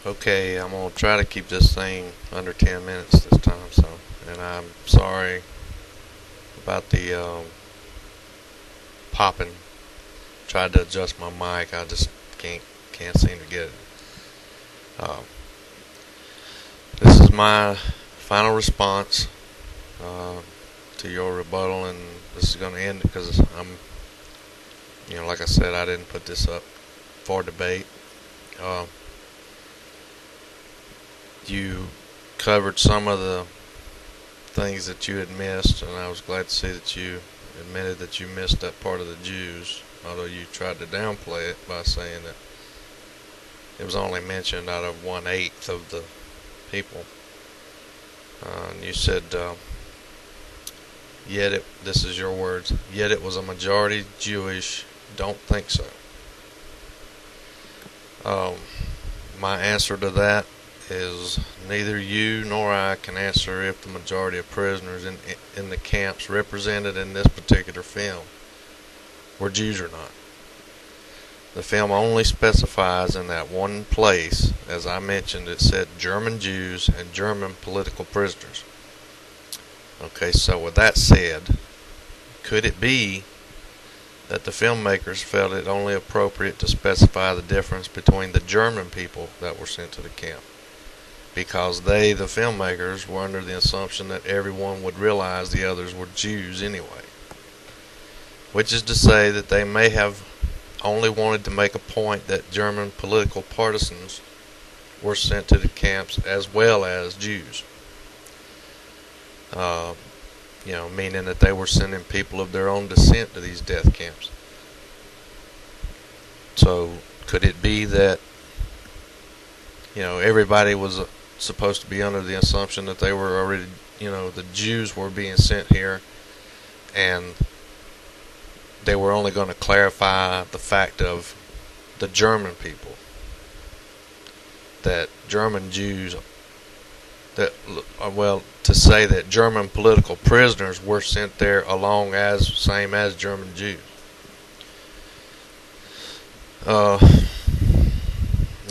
Okay, I'm gonna try to keep this thing under 10 minutes this time. And I'm sorry about the popping. Tried to adjust my mic. I just can't seem to get it. Um, this is my final response uh, to your rebuttal, and this is gonna end because like I said, I didn't put this up for debate. Uh, you covered some of the things that you had missed, and I was glad to see that you admitted that you missed that part of the Jews, although you tried to downplay it by saying that it was only mentioned out of 1/8 of the people. And you said, this is your words, yet it was a majority Jewish, don't think so. My answer to that is neither you nor I can answer if the majority of prisoners in the camps represented in this particular film were Jews or not. The film only specifies in that one place, as I mentioned, it said German Jews and German political prisoners. Okay, so with that said, could it be that the filmmakers felt it only appropriate to specify the difference between the German people that were sent to the camp? Because they, the filmmakers, were under the assumption that everyone would realize the others were Jews anyway. Which is to say that they may have only wanted to make a point that German political partisans were sent to the camps as well as Jews. Meaning that they were sending people of their own descent to these death camps. So, could it be that, everybody was supposed to be under the assumption that they were already, the Jews were being sent here, and they were only going to clarify the fact of the German people, that German Jews, to say that German political prisoners were sent there same as German Jews. Now,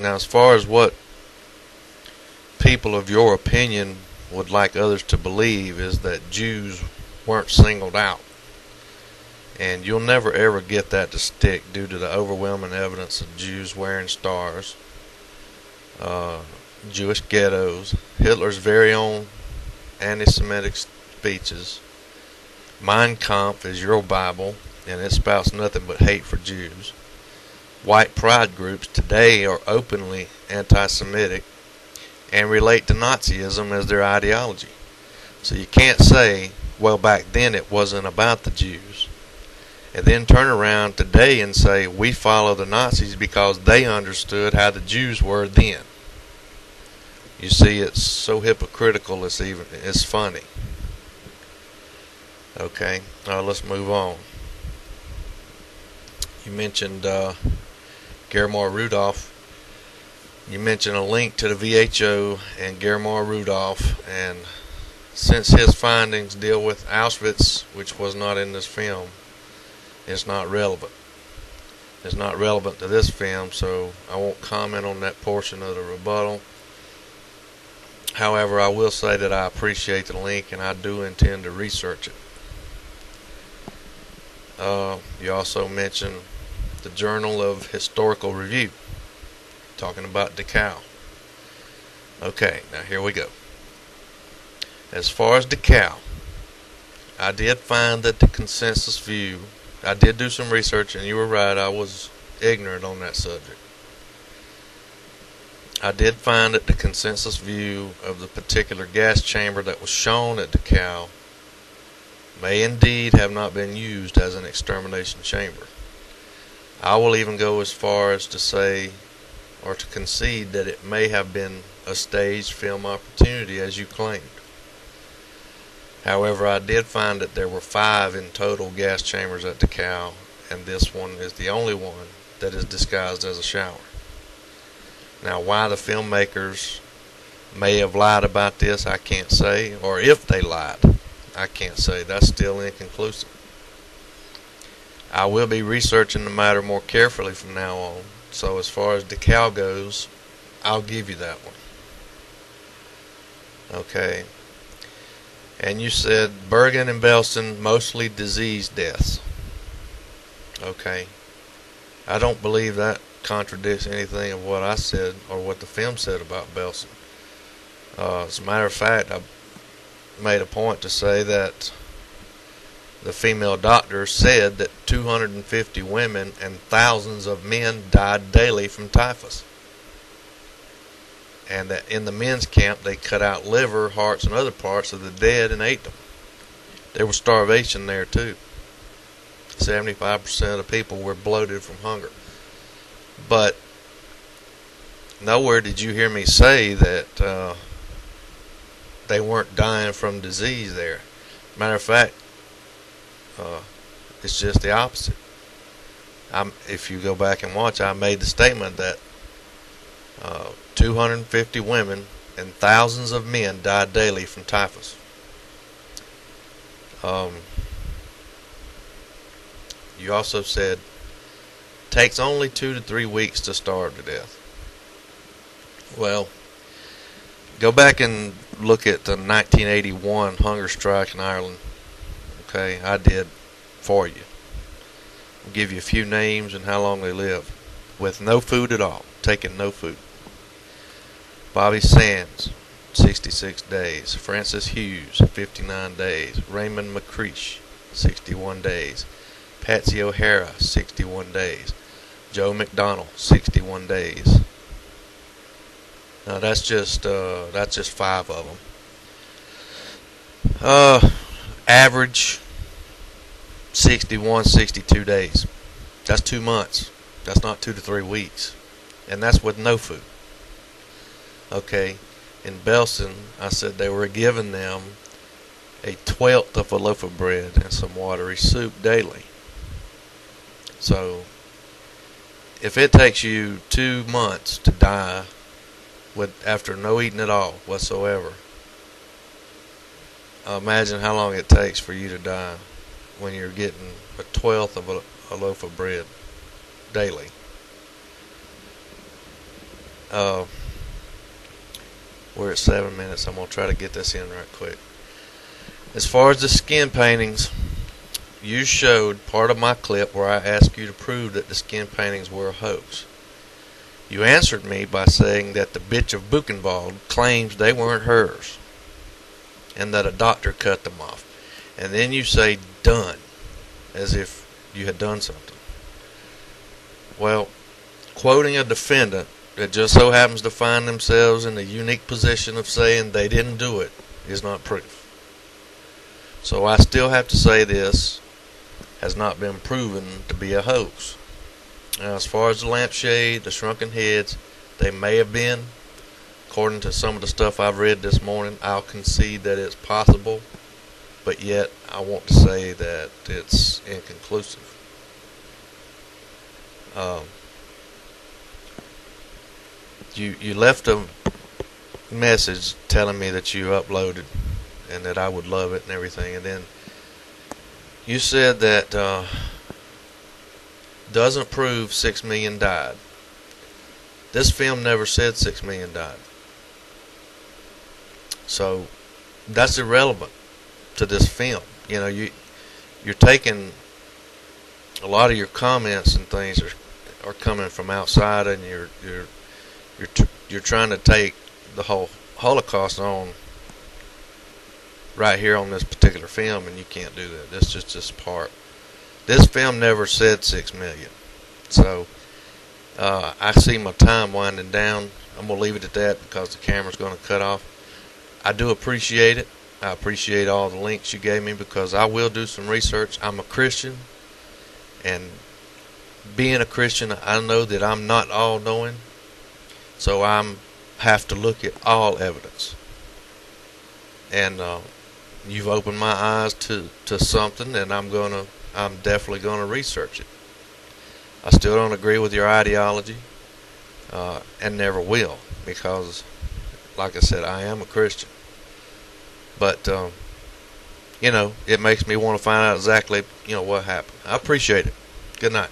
as far as what people of your opinion would like others to believe is that Jews weren't singled out. And you'll never ever get that to stick due to the overwhelming evidence of Jews wearing stars, Jewish ghettos, Hitler's very own anti-Semitic speeches. Mein Kampf is your Bible, and it spouts nothing but hate for Jews. White pride groups today are openly anti-Semitic and relate to Nazism as their ideology. So you can't say, well, back then it wasn't about the Jews, and then turn around today and say we follow the Nazis because they understood how the Jews were then. You see, it's so hypocritical it's funny. Okay, let's move on. You mentioned Guillermo Rudolph. You mentioned a link to the VHO and Guillermo Rudolph, and since his findings deal with Auschwitz, which was not in this film, it's not relevant. It's not relevant to this film, so I won't comment on that portion of the rebuttal. However, I will say that I appreciate the link and I do intend to research it. You also mentioned the Journal of Historical Review, talking about Dachau. Okay, now here we go. As far as Dachau, I did find that the consensus view, I did do some research, and you were right, I was ignorant on that subject. I did find that the consensus view of the particular gas chamber that was shown at Dachau may indeed have not been used as an extermination chamber. I will even go as far as to say, or to concede, that it may have been a staged film opportunity as you claimed. However, I did find that there were 5 in total gas chambers at Dachau, and this one is the only one that is disguised as a shower. Now, why the filmmakers may have lied about this, I can't say, or if they lied, I can't say. That's still inconclusive. I will be researching the matter more carefully from now on. So as far as Dachau goes, I'll give you that one. Okay. And you said Bergen and Belson, mostly disease deaths. Okay. I don't believe that contradicts anything of what I said or what the film said about Belson. As a matter of fact, I made a point to say that the female doctor said that 250 women and thousands of men died daily from typhus. And that in the men's camp they cut out liver, hearts, and other parts of the dead and ate them. There was starvation there too. 75% of the people were bloated from hunger. But nowhere did you hear me say that they weren't dying from disease there. Matter of fact, it's just the opposite. If you go back and watch, I made the statement that 250 women and thousands of men died daily from typhus. You also said takes only 2 to 3 weeks to starve to death. Well, go back and look at the 1981 hunger strike in Ireland. Okay, I did for you. I'll give you a few names and how long they lived with no food at all, taking no food. Bobby Sands, 66 days. Francis Hughes, 59 days. Raymond McCreish, 61 days. Patsy O'Hara, 61 days. Joe McDonnell, 61 days. Now that's just 5 of them. Average 61, 62 days. That's 2 months. That's not 2 to 3 weeks, and that's with no food. Okay, in Belson, I said they were giving them 1/12 of a loaf of bread and some watery soup daily. So, if it takes you 2 months to die after no eating at all whatsoever, imagine how long it takes for you to die when you're getting 1/12 of a loaf of bread daily. We're at 7 minutes. I'm going to try to get this in right quick. As far as the skin paintings, you showed part of my clip where I asked you to prove that the skin paintings were a hoax. You answered me by saying that the bitch of Buchenwald claims they weren't hers and that a doctor cut them off. And then you say done, as if you had done something. Well, quoting a defendant that just so happens to find themselves in the unique position of saying they didn't do it is not proof. So I still have to say this has not been proven to be a hoax. Now, as far as the lampshade, the shrunken heads, they may have been. According to some of the stuff I've read this morning, I'll concede that it's possible, but yet I want to say that it's inconclusive. You left a message telling me that you uploaded and that I would love it and everything, and then you said that doesn't prove 6 million died. This film never said 6 million died. So that's irrelevant to this film. You know, you're taking a lot of your comments and things are coming from outside, and you're trying to take the whole Holocaust on right here on this particular film, and you can't do that. That's just this part. This film never said 6 million. So I see my time winding down. I'm going to leave it at that because the camera's going to cut off. I do appreciate it. I appreciate all the links you gave me because I will do some research. I'm a Christian, and being a Christian, I know that I'm not all-knowing, so I have to look at all evidence. And you've opened my eyes to something, and I'm definitely gonna research it. I still don't agree with your ideology, and never will, because, like I said, I am a Christian. But you know, it makes me want to find out exactly what happened. I appreciate it. Good night.